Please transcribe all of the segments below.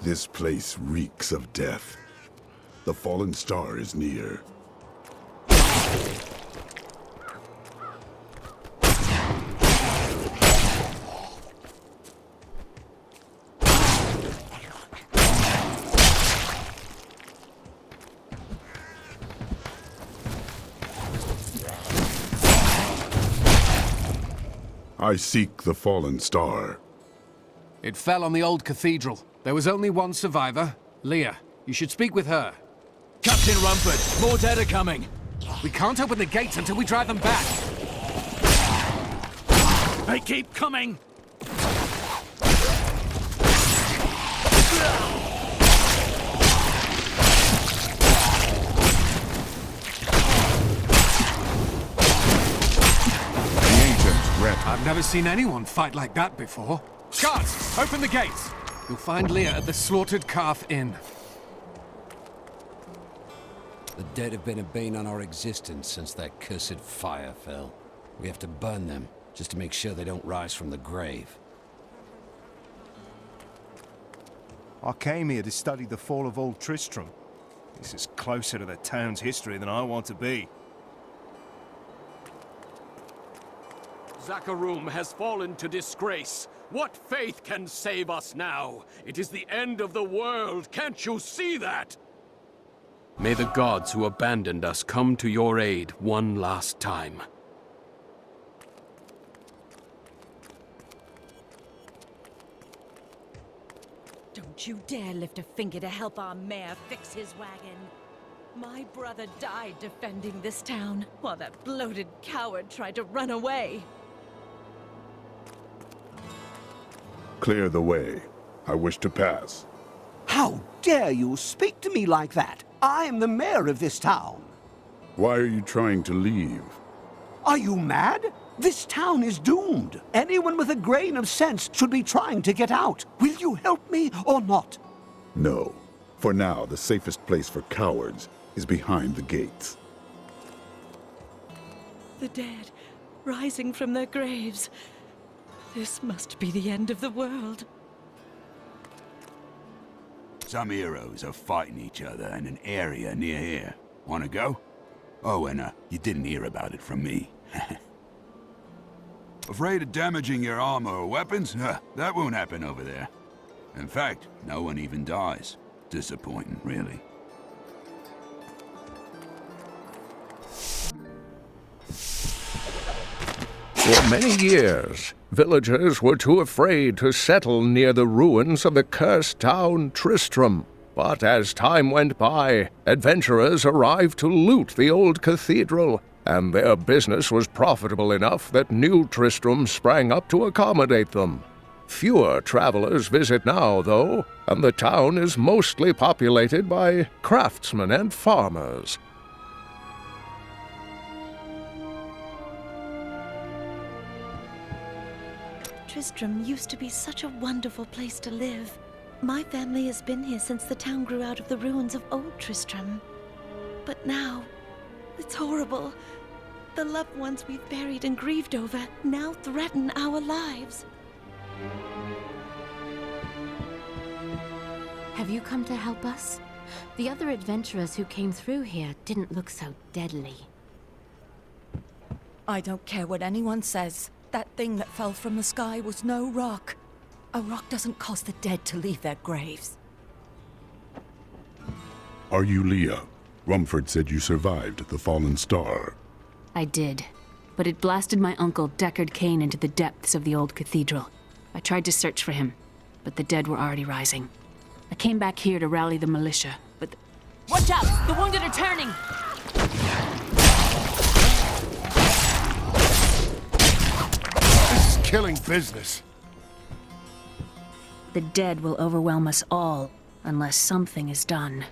This place reeks of death. The fallen star is near. I seek the fallen star. It fell on the old cathedral. There was only one survivor, Leah. You should speak with her. Captain Rumford, more dead are coming. We can't open the gates until we drive them back. They keep coming. I've never seen anyone fight like that before. Guards, open the gates! You'll find Leah at the Slaughtered Calf Inn. The dead have been a bane on our existence since that cursed fire fell. We have to burn them, just to make sure they don't rise from the grave. I came here to study the fall of Old Tristram. This is closer to the town's history than I want to be. Zakharum has fallen to disgrace. What faith can save us now? It is the end of the world. Can't you see that? May the gods who abandoned us come to your aid one last time. Don't you dare lift a finger to help our mayor fix his wagon. My brother died defending this town, while that bloated coward tried to run away. Clear the way. I wish to pass. How dare you speak to me like that? I am the mayor of this town. Why are you trying to leave? Are you mad? This town is doomed. Anyone with a grain of sense should be trying to get out. Will you help me or not? No. For now, the safest place for cowards is behind the gates. The dead, rising from their graves. This must be the end of the world. Some heroes are fighting each other in an area near here. Wanna go? Oh, and you didn't hear about it from me. Afraid of damaging your armor or weapons? That won't happen over there. In fact, no one even dies. Disappointing, really. For many years, villagers were too afraid to settle near the ruins of the cursed town Tristram. But as time went by, adventurers arrived to loot the old cathedral, and their business was profitable enough that new Tristram sprang up to accommodate them. Fewer travelers visit now, though, and the town is mostly populated by craftsmen and farmers. Tristram used to be such a wonderful place to live. My family has been here since the town grew out of the ruins of Old Tristram. But now, it's horrible. The loved ones we've buried and grieved over now threaten our lives. Have you come to help us? The other adventurers who came through here didn't look so deadly. I don't care what anyone says. That thing that fell from the sky was no rock. A rock doesn't cause the dead to leave their graves. Are you Leah? Rumford said you survived the fallen star. I did, but it blasted my uncle Deckard Cain into the depths of the old cathedral. I tried to search for him, but the dead were already rising. I came back here to rally the militia, but... Watch out! The wounded are turning! This is killing business. The dead will overwhelm us all, unless something is done.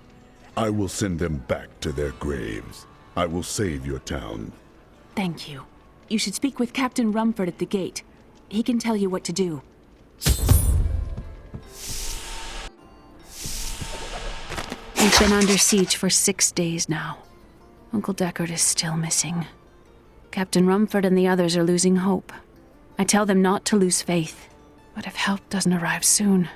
I will send them back to their graves. I will save your town. Thank you. You should speak with Captain Rumford at the gate. He can tell you what to do. We've been under siege for 6 days now. Uncle Deckard is still missing. Captain Rumford and the others are losing hope. I tell them not to lose faith, but if help doesn't arrive soon...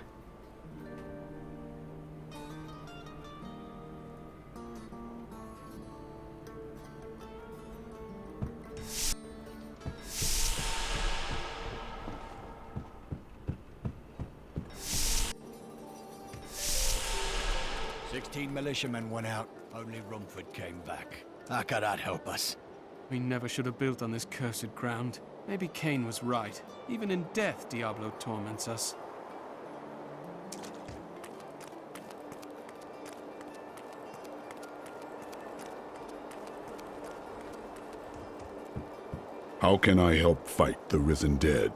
16 militiamen went out. Only Rumford came back. How could that help us? We never should have built on this cursed ground. Maybe Cain was right. Even in death, Diablo torments us. How can I help fight the risen dead?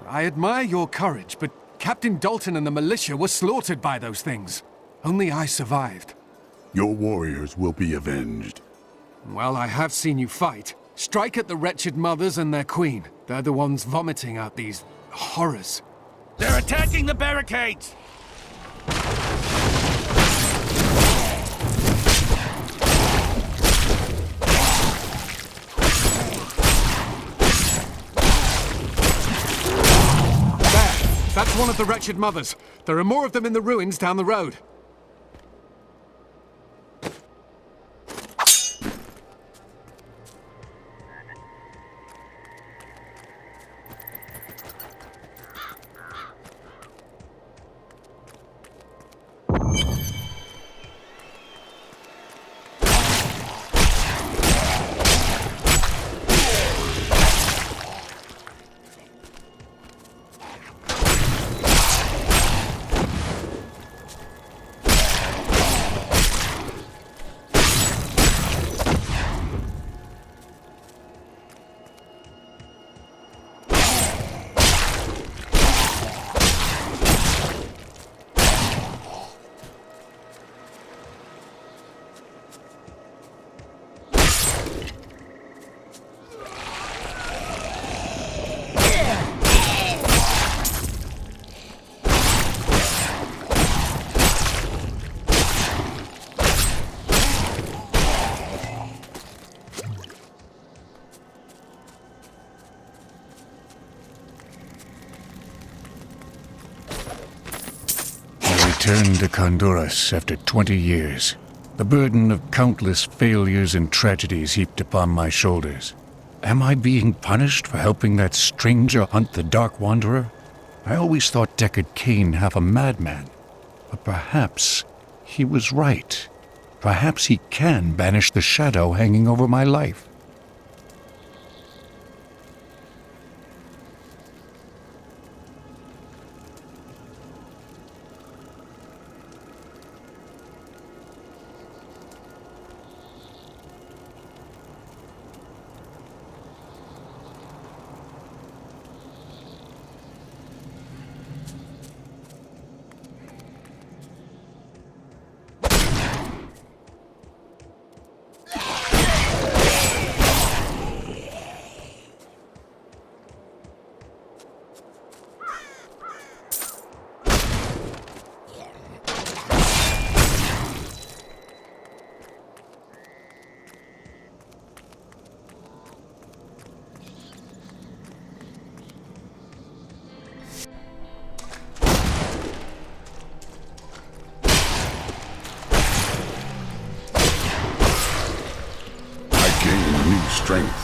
I admire your courage, but Captain Dalton and the militia were slaughtered by those things. Only I survived. Your warriors will be avenged. Well, I have seen you fight. Strike at the wretched mothers and their queen. They're the ones vomiting out these horrors. They're attacking the barricades! That's one of the wretched mothers. There are more of them in the ruins down the road. Returned to Honduras after 20 years. The burden of countless failures and tragedies heaped upon my shoulders. Am I being punished for helping that stranger hunt the Dark Wanderer? I always thought Deckard Cain half a madman. But perhaps he was right. Perhaps he can banish the shadow hanging over my life. Strength.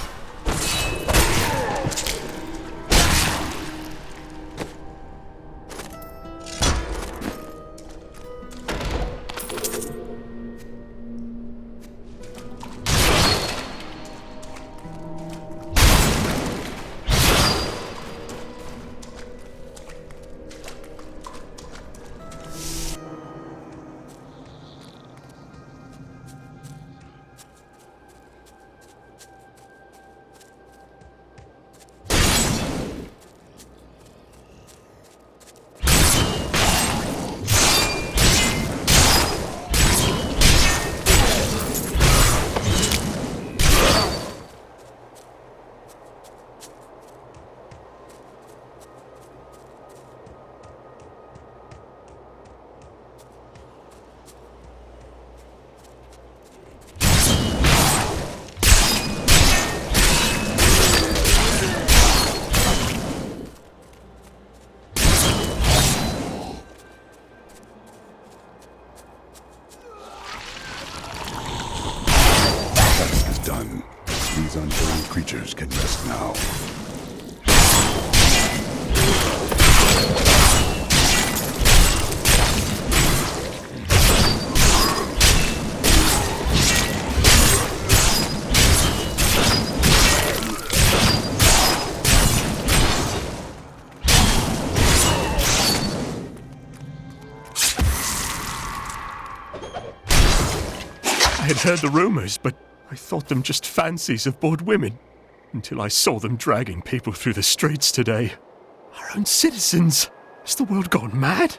Done. These unholy creatures can rest now. had heard the rumors, but I thought them just fancies of bored women. Until I saw them dragging people through the streets today. Our own citizens. Has the world gone mad?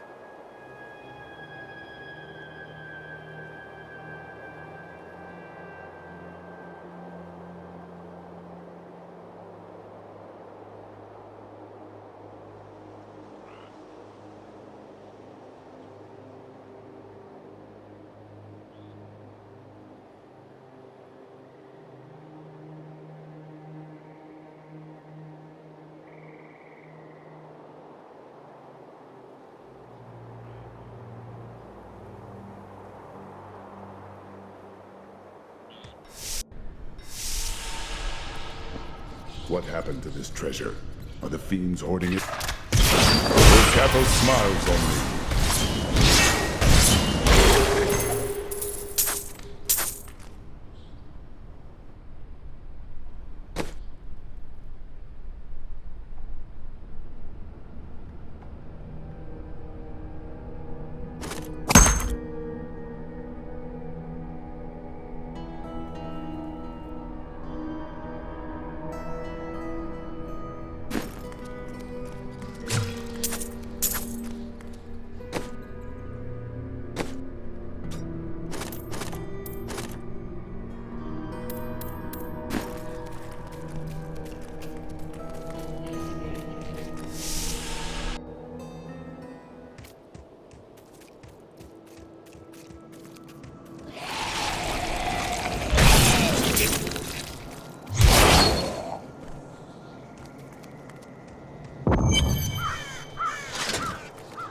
What happened to this treasure? Are the fiends hoarding it? Old Cathos smiles on me.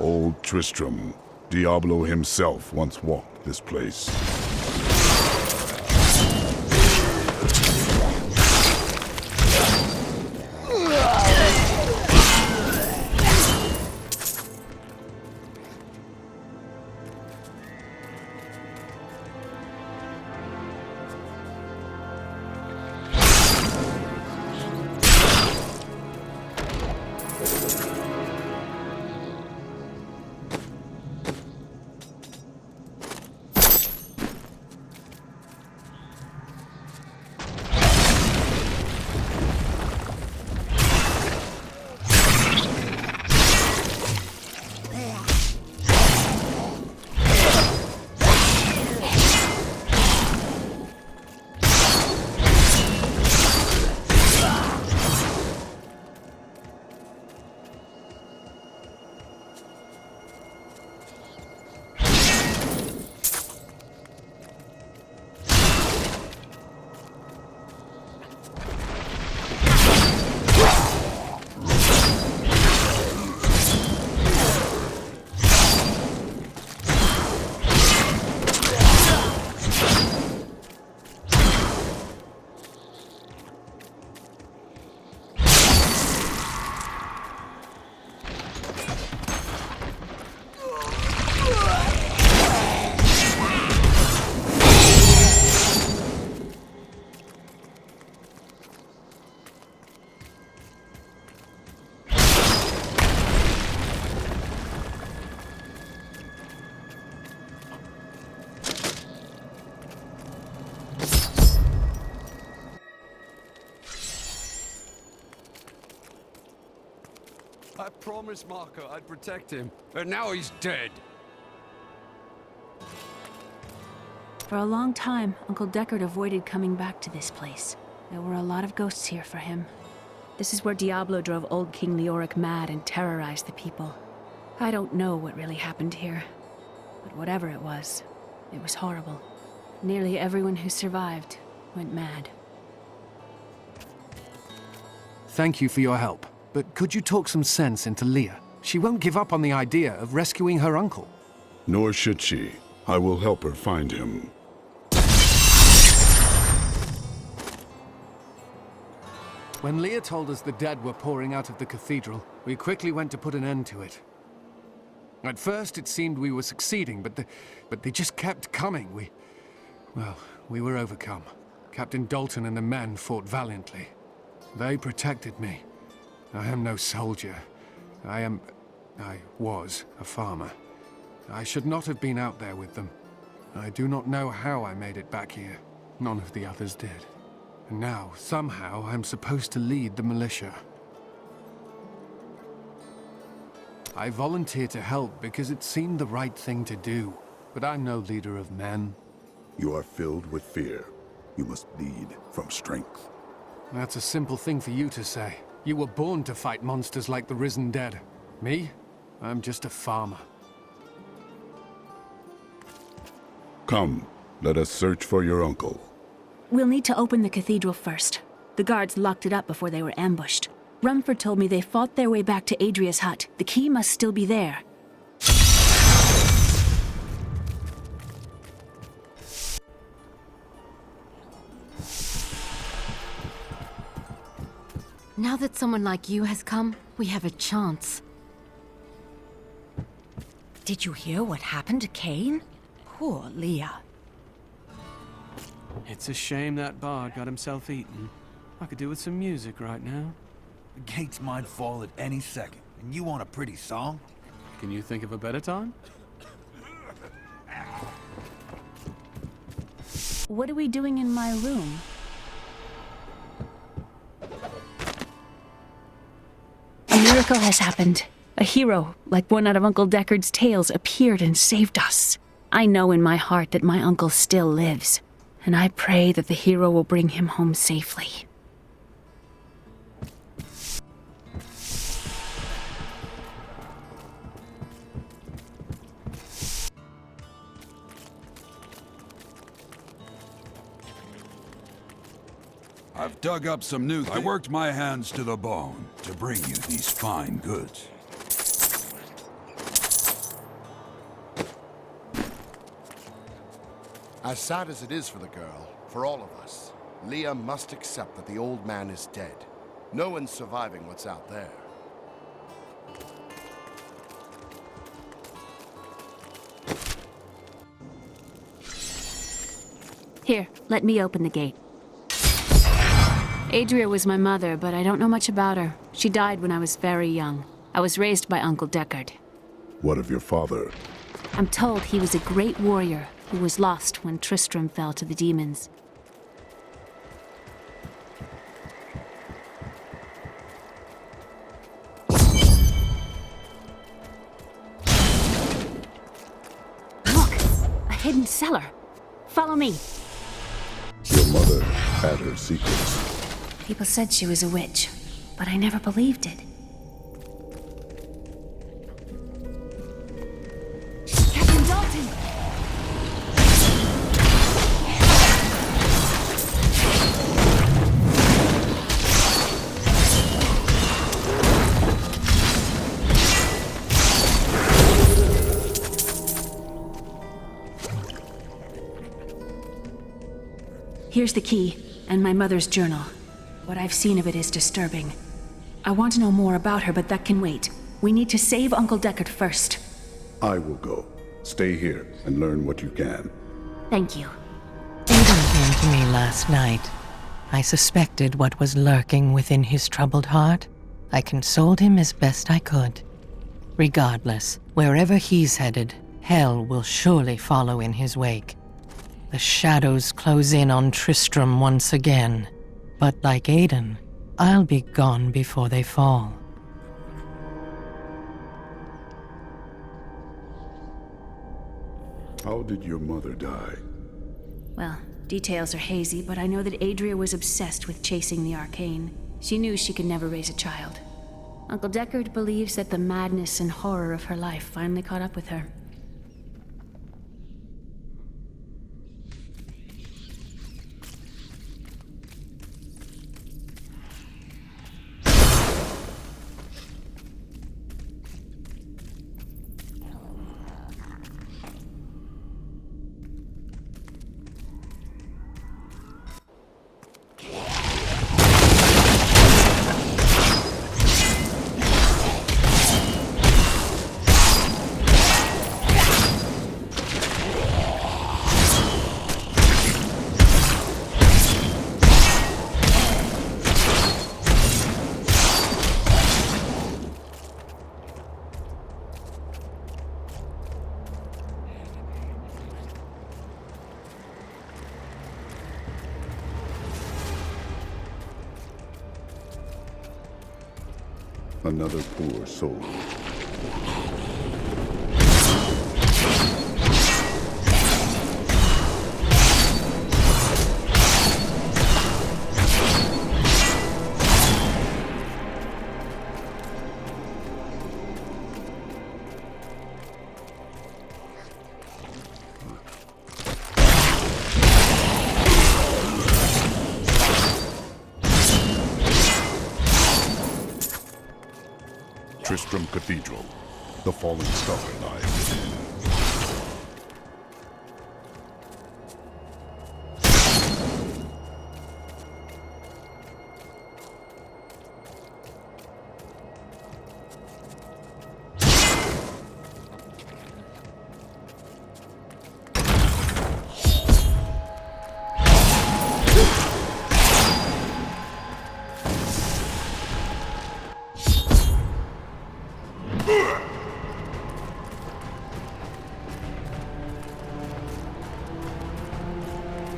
Old Tristram. Diablo himself once walked this place. I promised Marco I'd protect him, and now he's dead. For a long time, Uncle Deckard avoided coming back to this place. There were a lot of ghosts here for him. This is where Diablo drove old King Leoric mad and terrorized the people. I don't know what really happened here, but whatever it was horrible. Nearly everyone who survived went mad. Thank you for your help. But could you talk some sense into Leah? She won't give up on the idea of rescuing her uncle. Nor should she. I will help her find him. When Leah told us the dead were pouring out of the cathedral, we quickly went to put an end to it. At first it seemed we were succeeding, but they just kept coming. We were overcome. Captain Dalton and the men fought valiantly. They protected me. I am no soldier. I was a farmer. I should not have been out there with them. I do not know how I made it back here. None of the others did. And now, somehow, I'm supposed to lead the militia. I volunteered to help because it seemed the right thing to do. But I'm no leader of men. You are filled with fear. You must lead from strength. That's a simple thing for you to say. You were born to fight monsters like the risen dead. Me? I'm just a farmer. Come, let us search for your uncle. We'll need to open the cathedral first. The guards locked it up before they were ambushed. Rumford told me they fought their way back to Adria's hut. The key must still be there. Now that someone like you has come, we have a chance. Did you hear what happened to Cain? Poor Leah. It's a shame that bard got himself eaten. I could do with some music right now. The gates might fall at any second, and you want a pretty song? Can you think of a better time? What are we doing in my room? A miracle has happened. A hero, like one out of Uncle Deckard's tales, appeared and saved us. I know in my heart that my uncle still lives, and I pray that the hero will bring him home safely. I've dug up some new I worked my hands to the bone to bring you these fine goods. As sad as it is for the girl, for all of us, Leah must accept that the old man is dead. No one's surviving what's out there. Here, let me open the gate. Adria was my mother, but I don't know much about her. She died when I was very young. I was raised by Uncle Deckard. What of your father? I'm told he was a great warrior who was lost when Tristram fell to the demons. Look! A hidden cellar. Follow me. Your mother had her secrets. People said she was a witch, but I never believed it. Captain Dalton! Here's the key, and my mother's journal. What I've seen of it is disturbing. I want to know more about her, but that can wait. We need to save Uncle Deckard first. I will go. Stay here and learn what you can. Thank you. Aiden came to me last night. I suspected what was lurking within his troubled heart. I consoled him as best I could. Regardless, wherever he's headed, hell will surely follow in his wake. The shadows close in on Tristram once again. But like Aiden, I'll be gone before they fall. How did your mother die? Well, details are hazy, but I know that Adria was obsessed with chasing the arcane. She knew she could never raise a child. Uncle Deckard believes that the madness and horror of her life finally caught up with her. Another poor soul. Tristram Cathedral. The fallen star lies within.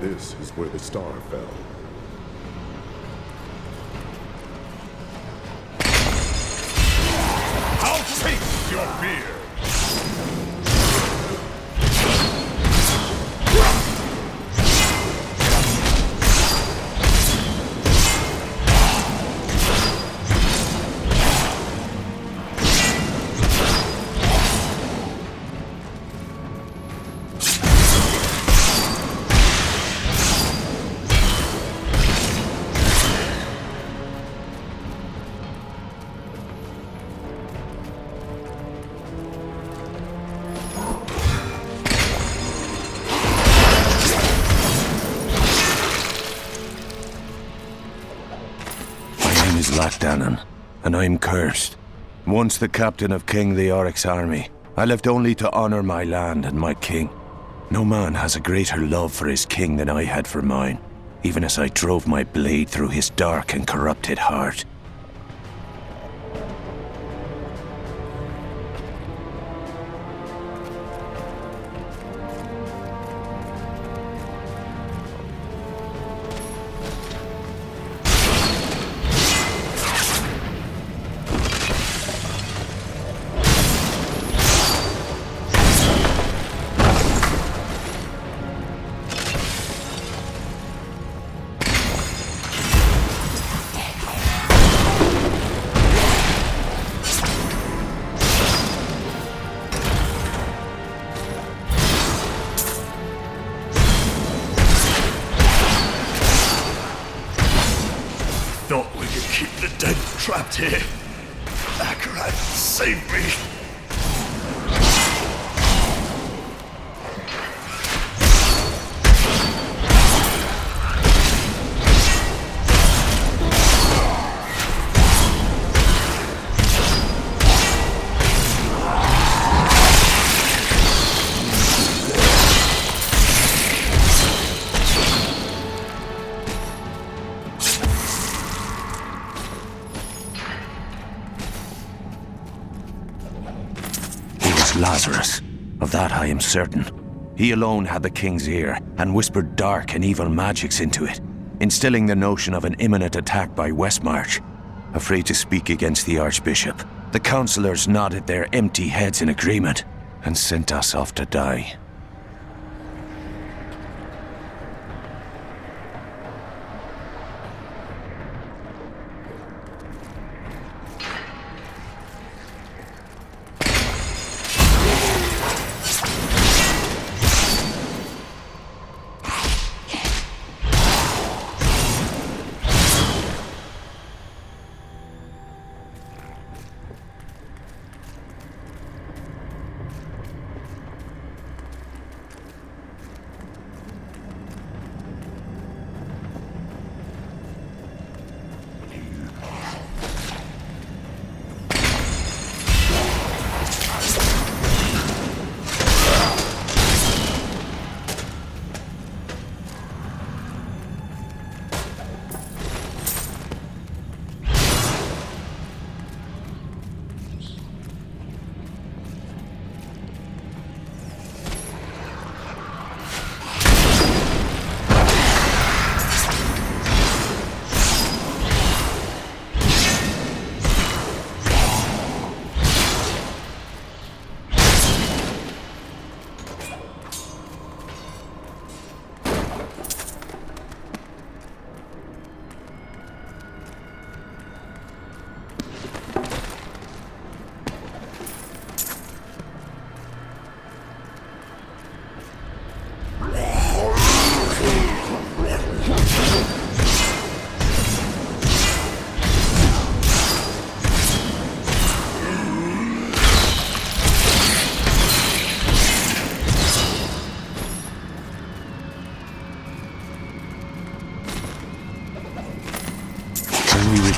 This is where the star fell. I'll taste your fear! Dannon, and I'm cursed. Once the captain of King Leoric's army, I lived only to honor my land and my king. No man has a greater love for his king than I had for mine, even as I drove my blade through his dark and corrupted heart. Thought we could keep the dead trapped here. Akarat, save me! Lazarus. Of that I am certain. He alone had the king's ear, and whispered dark and evil magics into it, instilling the notion of an imminent attack by Westmarch. Afraid to speak against the Archbishop, the councillors nodded their empty heads in agreement, and sent us off to die.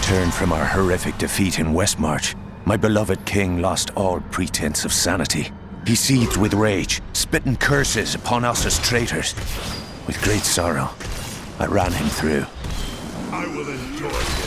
returned from our horrific defeat in Westmarch, my beloved king lost all pretense of sanity. He seethed with rage, spitting curses upon us as traitors. With great sorrow, I ran him through. I will enjoy this.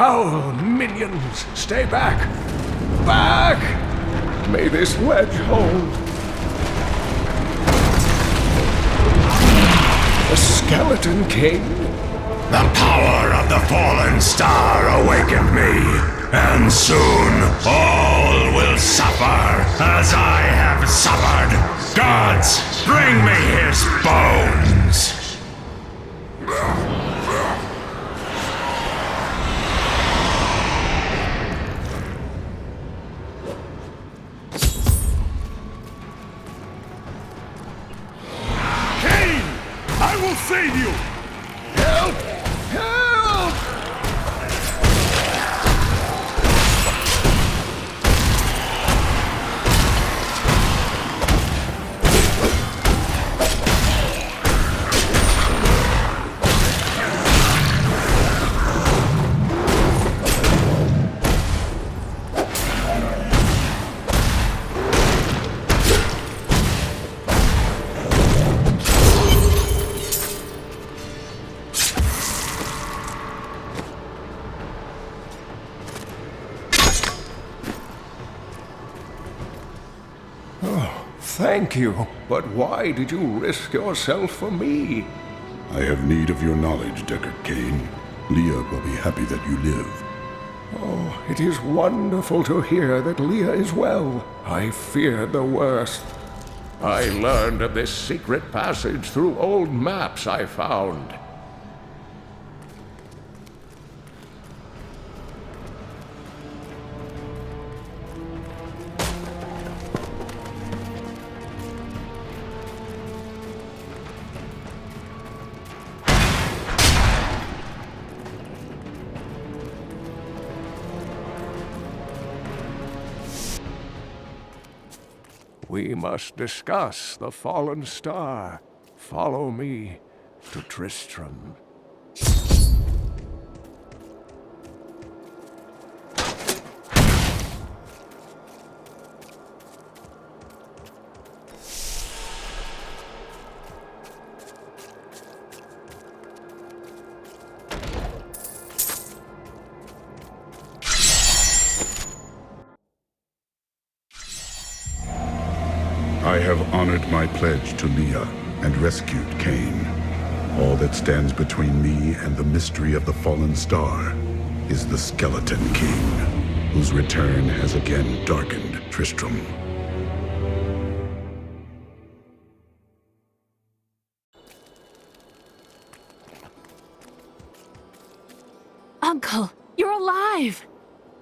Foul minions, stay back! Back! May this wedge hold. A skeleton king? The power of the fallen star awakened me, and soon all will suffer as I have suffered. Gods, bring me his bones! I will save you! Help! Help! Thank you, but why did you risk yourself for me? I have need of your knowledge, Deckard Cain. Leah will be happy that you live. Oh, it is wonderful to hear that Leah is well. I feared the worst. I learned of this secret passage through old maps I found. We must discuss the fallen star. Follow me to Tristram. I have honored my pledge to Leah and rescued Cain. All that stands between me and the mystery of the fallen star is the Skeleton King, whose return has again darkened Tristram. Uncle, you're alive!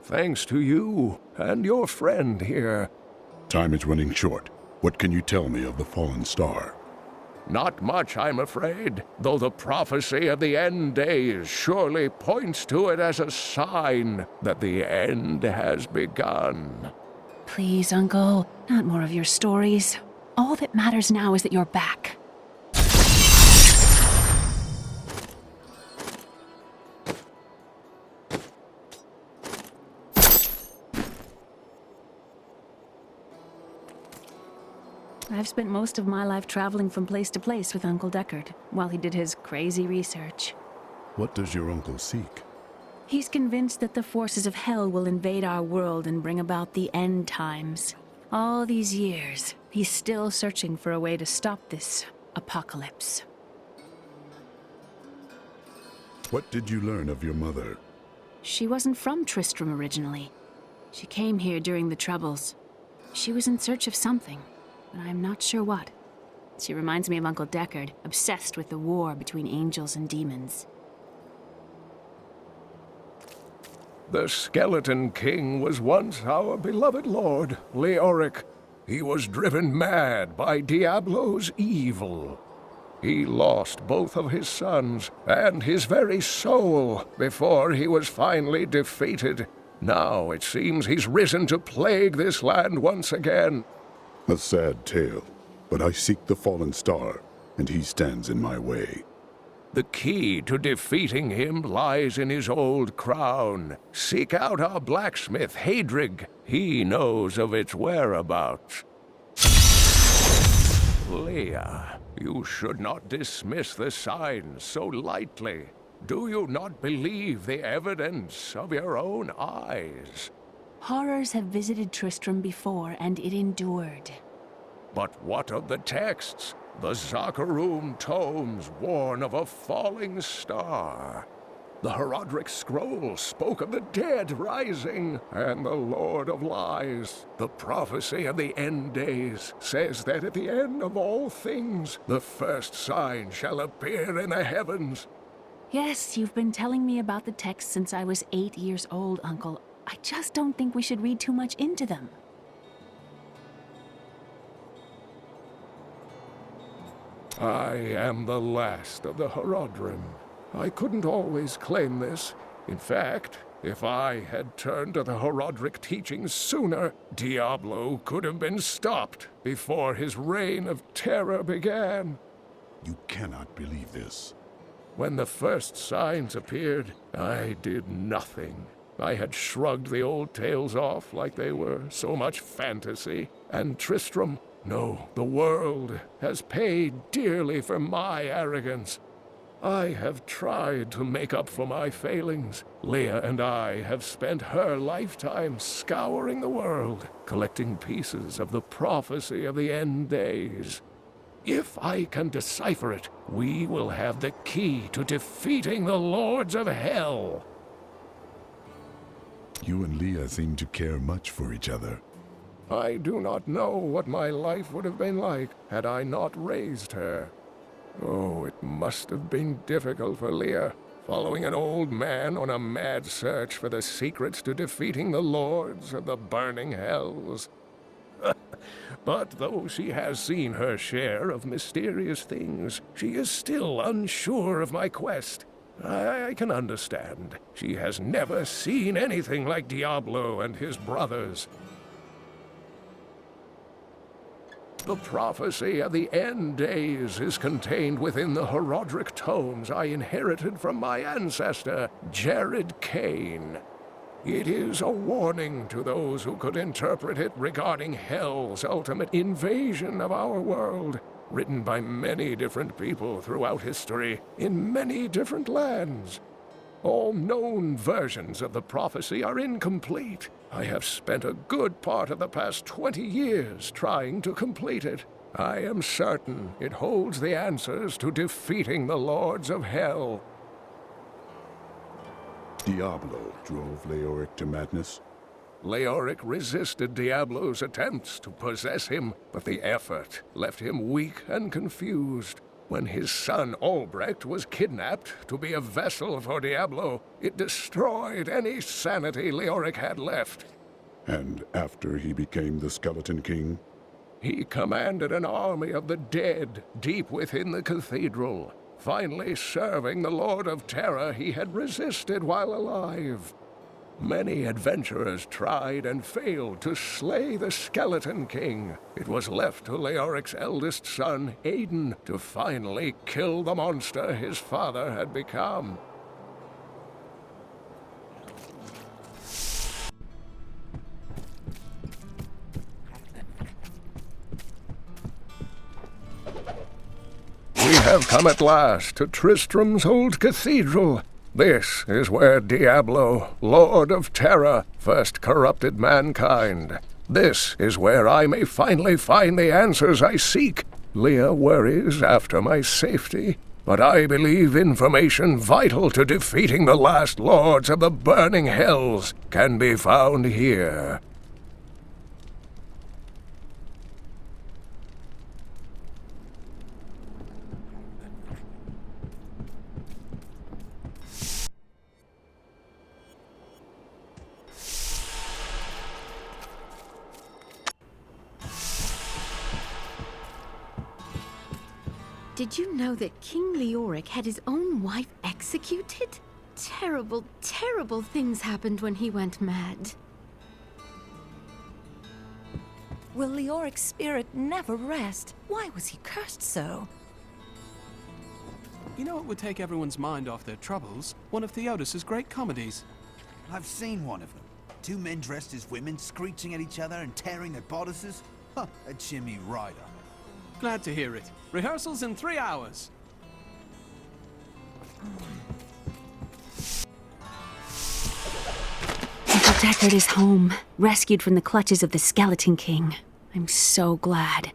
Thanks to you and your friend here. Time is running short. What can you tell me of the fallen star? Not much, I'm afraid, though the prophecy of the end days surely points to it as a sign that the end has begun. Please, Uncle, not more of your stories. All that matters now is that you're back. I've spent most of my life traveling from place to place with Uncle Deckard, while he did his crazy research. What does your uncle seek? He's convinced that the forces of hell will invade our world and bring about the end times. All these years, he's still searching for a way to stop this apocalypse. What did you learn of your mother? She wasn't from Tristram originally. She came here during the Troubles. She was in search of something, but I'm not sure what. She reminds me of Uncle Deckard, obsessed with the war between angels and demons. The Skeleton King was once our beloved lord, Leoric. He was driven mad by Diablo's evil. He lost both of his sons and his very soul before he was finally defeated. Now it seems he's risen to plague this land once again. A sad tale, but I seek the fallen star, and he stands in my way. The key to defeating him lies in his old crown. Seek out our blacksmith, Hadrig. He knows of its whereabouts. Leah, you should not dismiss the signs so lightly. Do you not believe the evidence of your own eyes? Horrors have visited Tristram before, and it endured. But what of the texts? The Zakarum tomes warn of a falling star. The Herodric scroll spoke of the dead rising, and the Lord of Lies, the prophecy of the end days, says that at the end of all things, the first sign shall appear in the heavens. Yes, you've been telling me about the texts since I was 8 years old, Uncle. I just don't think we should read too much into them. I am the last of the Herodrim. I couldn't always claim this. In fact, if I had turned to the Herodric teachings sooner, Diablo could have been stopped before his reign of terror began. You cannot believe this. When the first signs appeared, I did nothing. I had shrugged the old tales off like they were so much fantasy. And Tristram, no, the world has paid dearly for my arrogance. I have tried to make up for my failings. Leah and I have spent her lifetime scouring the world, collecting pieces of the prophecy of the end days. If I can decipher it, we will have the key to defeating the Lords of Hell. You and Leah seem to care much for each other. I do not know what my life would have been like had I not raised her. Oh, it must have been difficult for Leah, following an old man on a mad search for the secrets to defeating the Lords of the burning hells. But though she has seen her share of mysterious things, she is still unsure of my quest. I can understand. She has never seen anything like Diablo and his brothers. The prophecy of the end days is contained within the Herodric tomes I inherited from my ancestor, Jared Kane. It is a warning to those who could interpret it regarding Hell's ultimate invasion of our world, written by many different people throughout history, in many different lands. All known versions of the prophecy are incomplete. I have spent a good part of the past 20 years trying to complete it. I am certain it holds the answers to defeating the Lords of Hell. Diablo drove Leoric to madness. Leoric resisted Diablo's attempts to possess him, but the effort left him weak and confused. When his son Albrecht was kidnapped to be a vessel for Diablo, it destroyed any sanity Leoric had left. And after he became the Skeleton King? He commanded an army of the dead deep within the cathedral, finally serving the Lord of Terror he had resisted while alive. Many adventurers tried and failed to slay the Skeleton King. It was left to Leoric's eldest son, Aiden, to finally kill the monster his father had become. We have come at last to Tristram's old cathedral. This is where Diablo, Lord of Terror, first corrupted mankind. This is where I may finally find the answers I seek. Leah worries after my safety, but I believe information vital to defeating the last lords of the burning hells can be found here. Did you know that King Leoric had his own wife executed? Terrible, terrible things happened when he went mad. Will Leoric's spirit never rest? Why was he cursed so? You know what would take everyone's mind off their troubles? One of Theodos's great comedies. I've seen one of them. Two men dressed as women, screeching at each other and tearing their bodices. Huh, a Jimmy Rider. Glad to hear it. Rehearsals in 3 hours. Uncle Deckard is home, rescued from the clutches of the Skeleton King. I'm so glad.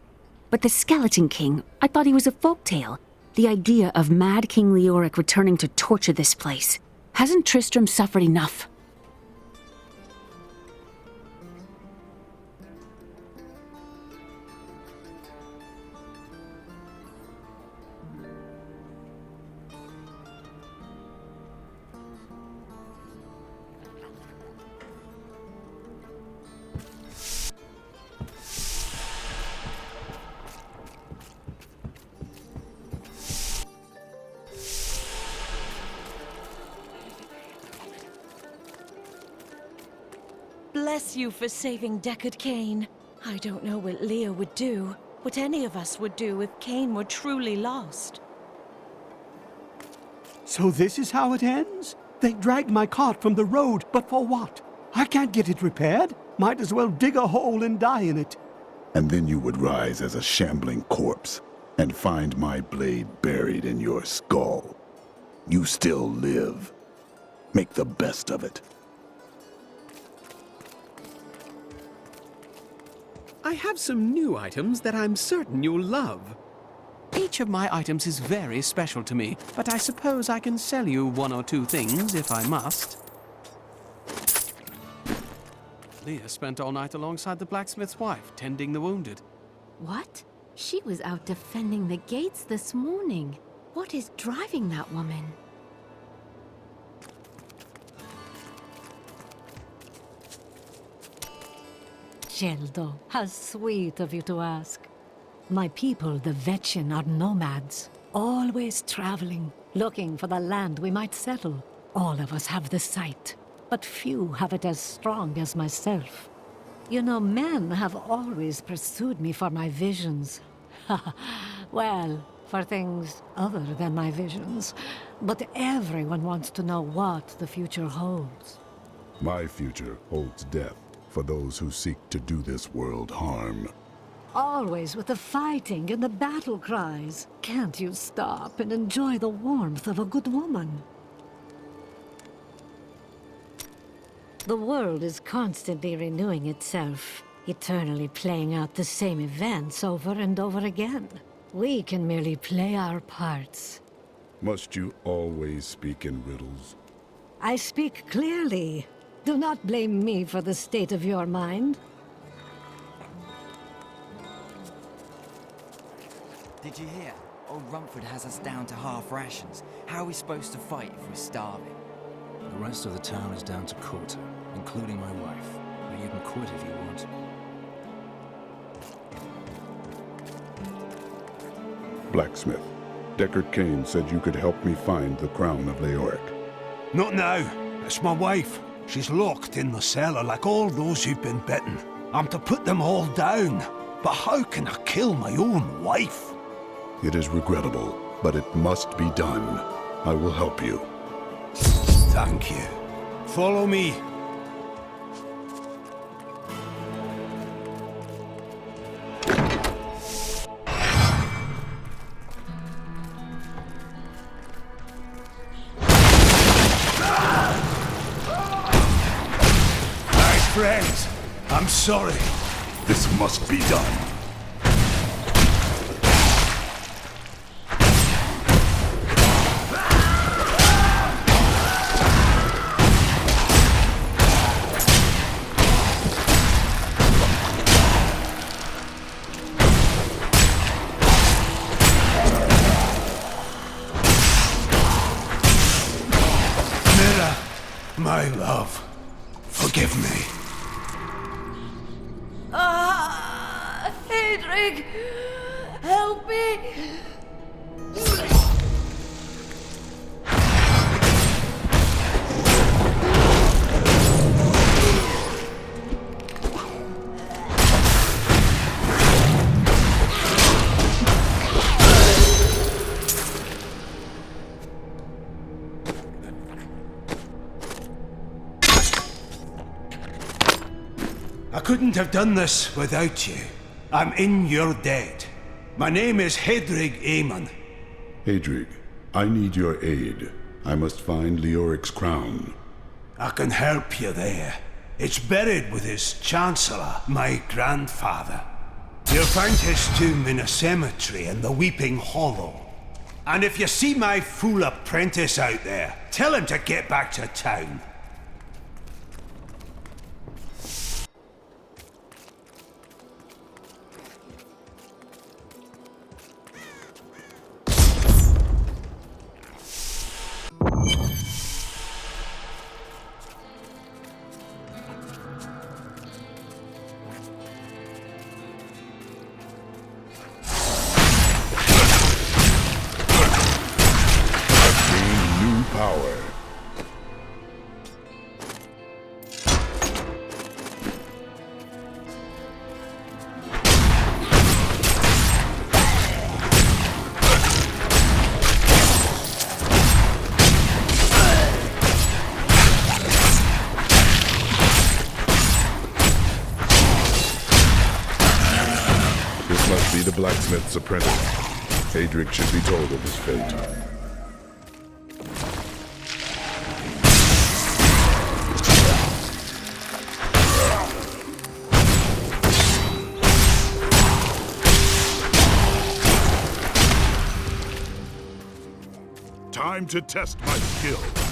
But the Skeleton King, I thought he was a folktale. The idea of Mad King Leoric returning to torture this place. Hasn't Tristram suffered enough? Bless you for saving Deckard Cain. I don't know what Leah would do, what any of us would do if Cain were truly lost. So this is how it ends? They dragged my cart from the road, but for what? I can't get it repaired. Might as well dig a hole and die in it. And then you would rise as a shambling corpse and find my blade buried in your skull. You still live. Make the best of it. I have some new items that I'm certain you'll love. Each of my items is very special to me, but I suppose I can sell you one or two things if I must. Leah spent all night alongside the blacksmith's wife, tending the wounded. What? She was out defending the gates this morning. What is driving that woman? Geldo, how sweet of you to ask. My people, the Vetchin, are nomads, always traveling, looking for the land we might settle. All of us have the sight, but few have it as strong as myself. You know, men have always pursued me for my visions. Well, for things other than my visions. But everyone wants to know what the future holds. My future holds death for those who seek to do this world harm. Always with the fighting and the battle cries. Can't you stop and enjoy the warmth of a good woman? The world is constantly renewing itself, eternally playing out the same events over and over again. We can merely play our parts. Must you always speak in riddles? I speak clearly. Do not blame me for the state of your mind. Did you hear? Old Rumford has us down to half rations. How are we supposed to fight if we're starving? The rest of the town is down to quarter, including my wife. Now you can quit if you want. Blacksmith. Deckard Cain said you could help me find the crown of Leoric. Not now. It's my wife. She's locked in the cellar like all those who've been bitten. I'm to put them all down. But how can I kill my own wife? It is regrettable, but it must be done. I will help you. Thank you. Follow me. My friends, I'm sorry. This must be done. My love, forgive me. Hedrig! Help me! I couldn't have done this without you. I'm in your debt. My name is Hedrig Aemon. Hedrig, I need your aid. I must find Leoric's crown. I can help you there. It's buried with his chancellor, my grandfather. You'll find his tomb in a cemetery in the Weeping Hollow. And if you see my fool apprentice out there, tell him to get back to town. Power. This must be the blacksmith's apprentice. Hedrig should be told of his fate. Time to test my skill.